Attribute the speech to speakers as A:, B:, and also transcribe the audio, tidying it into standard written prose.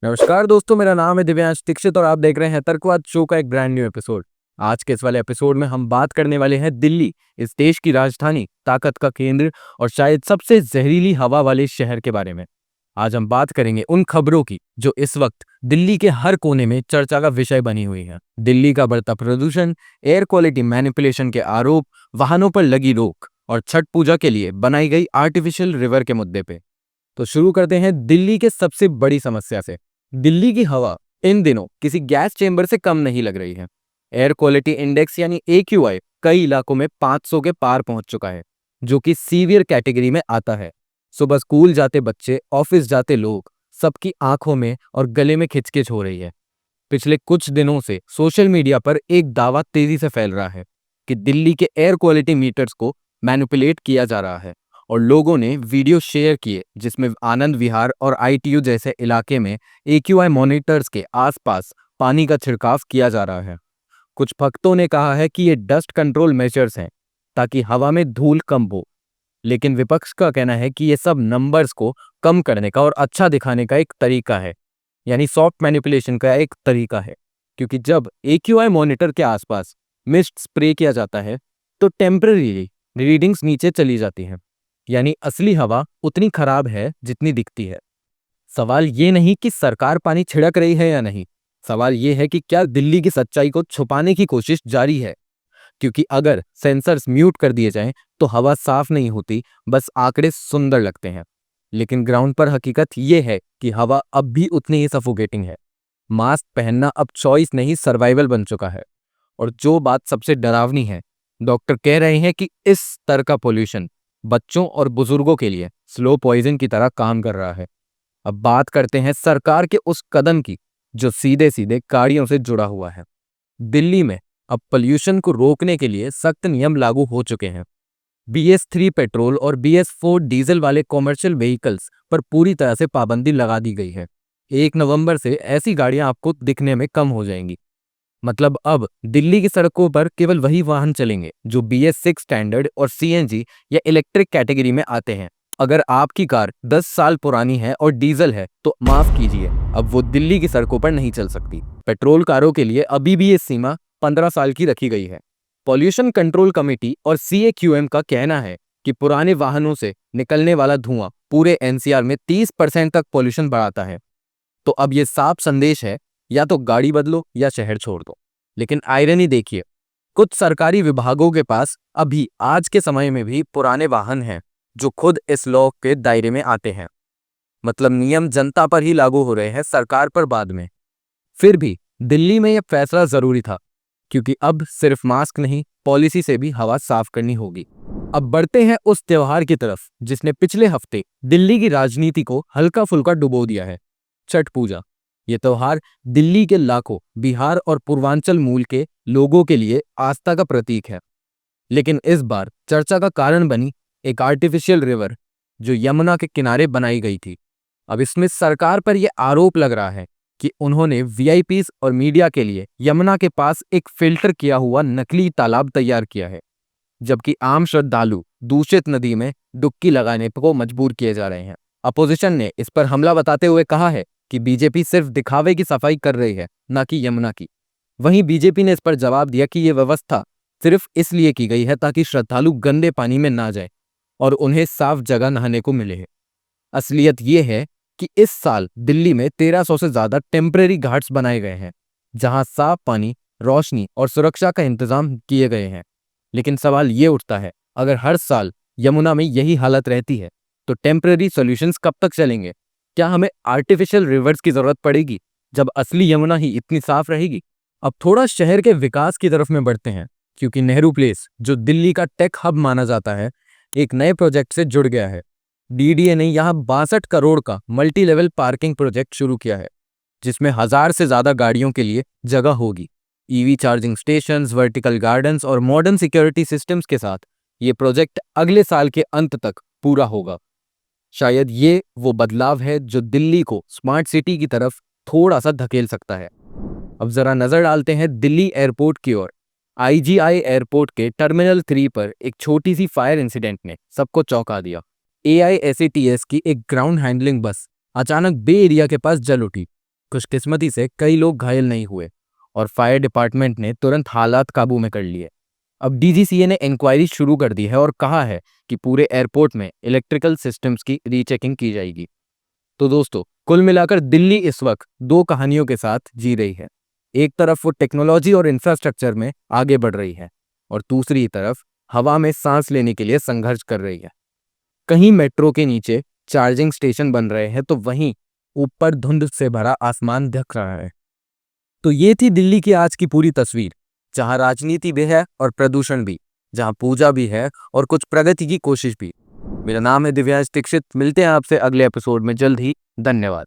A: नमस्कार दोस्तों, मेरा नाम है दिव्यांश दीक्षित और आप देख रहे हैं तर्कवाद शो का एक ब्रांड न्यू एपिसोड। आज के इस वाले एपिसोड में हम बात करने वाले हैं दिल्ली, इस देश की राजधानी, ताकत का केंद्र और शायद सबसे जहरीली हवा वाले शहर के बारे में। आज हम बात करेंगे उन खबरों की जो इस वक्त दिल्ली के हर कोने में चर्चा का विषय बनी हुई है। दिल्ली का बढ़ता प्रदूषण, एयर क्वालिटी मैनिपुलेशन के आरोप, वाहनों पर लगी रोक और छठ पूजा के लिए बनाई गई आर्टिफिशियल रिवर के मुद्दे पे। तो शुरू करते हैं दिल्ली के सबसे बड़ी समस्या से। दिल्ली की हवा इन दिनों किसी गैस चेंबर से कम नहीं लग रही है। एयर क्वालिटी इंडेक्स यानी AQI कई इलाकों में 500 के पार पहुंच चुका है, जो कि सीवियर कैटेगरी में आता है। सुबह स्कूल जाते बच्चे, ऑफिस जाते लोग, सबकी आंखों में और गले में खिचखिच हो रही है। पिछले कुछ दिनों से सोशल मीडिया पर एक दावा तेजी से फैल रहा है कि दिल्ली के एयर क्वालिटी मीटर्स को मैनिपुलेट किया जा रहा है और लोगों ने वीडियो शेयर किए जिसमें आनंद विहार और ITU जैसे इलाके में AQI मॉनिटर्स के आसपास पानी का छिड़काव किया जा रहा है। कुछ भक्तों ने कहा है कि ये डस्ट कंट्रोल मेजर्स हैं ताकि हवा में धूल कम हो, लेकिन विपक्ष का कहना है कि ये सब नंबर्स को कम करने का और अच्छा दिखाने का एक तरीका है, यानी सॉफ्ट मैनिपुलेशन का एक तरीका है। क्योंकि जब AQI मॉनिटर के आसपास मिस्ट स्प्रे किया जाता है तो टेम्पररी रीडिंग्स नीचे चली जाती हैं, यानी असली हवा उतनी खराब है जितनी दिखती है। सवाल ये नहीं कि सरकार पानी छिड़क रही है या नहीं, सवाल ये है कि क्या दिल्ली की सच्चाई को छुपाने की कोशिश जारी है। क्योंकि अगर सेंसर्स म्यूट कर दिए जाएं तो हवा साफ नहीं होती, बस आंकड़े सुंदर लगते हैं। लेकिन ग्राउंड पर हकीकत ये है कि हवा अब भी उतनी ही सफोकेटिंग है। मास्क पहनना अब चॉइस नहीं, सर्वाइवल बन चुका है। और जो बात सबसे डरावनी है, डॉक्टर कह रहे हैं कि इस स्तर का पोल्यूशन बच्चों और बुजुर्गों के लिए स्लो पॉइजन की तरह काम कर रहा है। अब बात करते हैं सरकार के उस कदम की जो सीधे सीधे गाड़ियों से जुड़ा हुआ है। दिल्ली में अब पोल्यूशन को रोकने के लिए सख्त नियम लागू हो चुके हैं। BS3 पेट्रोल और BS4 डीजल वाले कॉमर्शियल व्हीकल्स पर पूरी तरह से पाबंदी लगा दी गई है। 1 नवंबर से ऐसी गाड़ियां आपको दिखने में कम हो जाएंगी। मतलब अब दिल्ली की सड़कों पर केवल वही वाहन चलेंगे जो BS6 स्टैंडर्ड और CNG या इलेक्ट्रिक कैटेगरी में आते हैं। अगर आपकी कार 10 साल पुरानी है और डीजल है तो माफ कीजिए, अब वो दिल्ली की सड़कों पर नहीं चल सकती। पेट्रोल कारों के लिए अभी भी ये सीमा 15 साल की रखी गई है। पॉल्यूशन कंट्रोल कमेटी और CAQM का कहना है कि पुराने वाहनों से निकलने वाला धुआं पूरे NCR में 30% तक पॉल्यूशन बढ़ाता है। तो अब ये साफ संदेश है, या तो गाड़ी बदलो या शहर छोड़ दो। लेकिन आयरनी देखिए, कुछ सरकारी विभागों के पास अभी आज के समय में भी पुराने वाहन हैं जो खुद इस लॉ के दायरे में आते हैं। मतलब नियम जनता पर ही लागू हो रहे हैं, सरकार पर बाद में। फिर भी दिल्ली में यह फैसला जरूरी था, क्योंकि अब सिर्फ मास्क नहीं, पॉलिसी से भी हवा साफ करनी होगी। अब बढ़ते हैं उस त्योहार की तरफ जिसने पिछले हफ्ते दिल्ली की राजनीति को हल्का फुल्का डुबो दिया है, छठ पूजा। ये त्योहार दिल्ली के लाखों बिहार और पूर्वांचल मूल के लोगों के लिए आस्था का प्रतीक है। लेकिन इस बार चर्चा का कारण बनी एक आर्टिफिशियल रिवर जो यमुना के किनारे बनाई गई थी। अब इसमें सरकार पर यह आरोप लग रहा है कि उन्होंने VIPs और मीडिया के लिए यमुना के पास एक फिल्टर किया हुआ नकली तालाब तैयार किया है, जबकि आम श्रद्धालु दूषित नदी में डुबकी लगाने को मजबूर किए जा रहे हैं। अपोजिशन ने इस पर हमला बताते हुए कहा है कि BJP सिर्फ दिखावे की सफाई कर रही है, न कि यमुना की। वहीं BJP ने इस पर जवाब दिया कि यह व्यवस्था सिर्फ इसलिए की गई है ताकि श्रद्धालु गंदे पानी में ना जाए और उन्हें साफ जगह नहाने को मिले। असलियत यह है कि इस साल दिल्ली में 1300 से ज्यादा टेम्परेरी घाट्स बनाए गए हैं, जहां साफ पानी, रोशनी और सुरक्षा का इंतजाम किए गए हैं। लेकिन सवाल ये उठता है, अगर हर साल यमुना में यही हालत रहती है तो टेम्परेरी सॉल्यूशंस कब तक चलेंगे? क्या हमें आर्टिफिशियल रिवर्स की जरूरत पड़ेगी जब असली यमुना ही इतनी साफ रहेगी? अब थोड़ा शहर के विकास की तरफ में बढ़ते हैं, क्योंकि नेहरू प्लेस, जो दिल्ली का टेक हब माना जाता है, एक नए प्रोजेक्ट से जुड़ गया है। DDA ने यहाँ 62 करोड़ का मल्टी लेवल पार्किंग प्रोजेक्ट शुरू किया है, जिसमें 1000 से ज्यादा गाड़ियों के लिए जगह होगी। EV charging stations, vertical gardens और मॉडर्न सिक्योरिटी सिस्टम्स के साथ ये प्रोजेक्ट अगले साल के अंत तक पूरा होगा। शायद ये वो बदलाव है जो दिल्ली को स्मार्ट सिटी की तरफ थोड़ा सा धकेल सकता है। अब जरा नजर डालते हैं दिल्ली एयरपोर्ट की ओर। IGI एयरपोर्ट के टर्मिनल 3 पर एक छोटी सी फायर इंसिडेंट ने सबको चौंका दिया। AISATS की एक ग्राउंड हैंडलिंग बस अचानक बे एरिया के पास जल उठी खुशकिस्मती से कई लोग घायल नहीं हुए और फायर डिपार्टमेंट ने तुरंत हालात काबू में कर लिए। अब डीजीसीए ने इंक्वायरी शुरू कर दी है और कहा है कि पूरे एयरपोर्ट में इलेक्ट्रिकल सिस्टम्स की रीचेकिंग की जाएगी। तो दोस्तों, कुल मिलाकर दिल्ली इस वक्त दो कहानियों के साथ जी रही है। एक तरफ वो टेक्नोलॉजी और इंफ्रास्ट्रक्चर में आगे बढ़ रही है और दूसरी तरफ हवा में सांस लेने के लिए संघर्ष कर रही है। कहीं मेट्रो के नीचे चार्जिंग स्टेशन बन रहे हैं तो वहीं ऊपर धुंध से भरा आसमान दिख रहा है। तो ये थी दिल्ली की आज की पूरी तस्वीर, जहां राजनीति भी है और प्रदूषण भी, जहां पूजा भी है और कुछ प्रगति की कोशिश भी। मेरा नाम है दिव्यांश दीक्षित। मिलते हैं आपसे अगले एपिसोड में जल्द ही। धन्यवाद।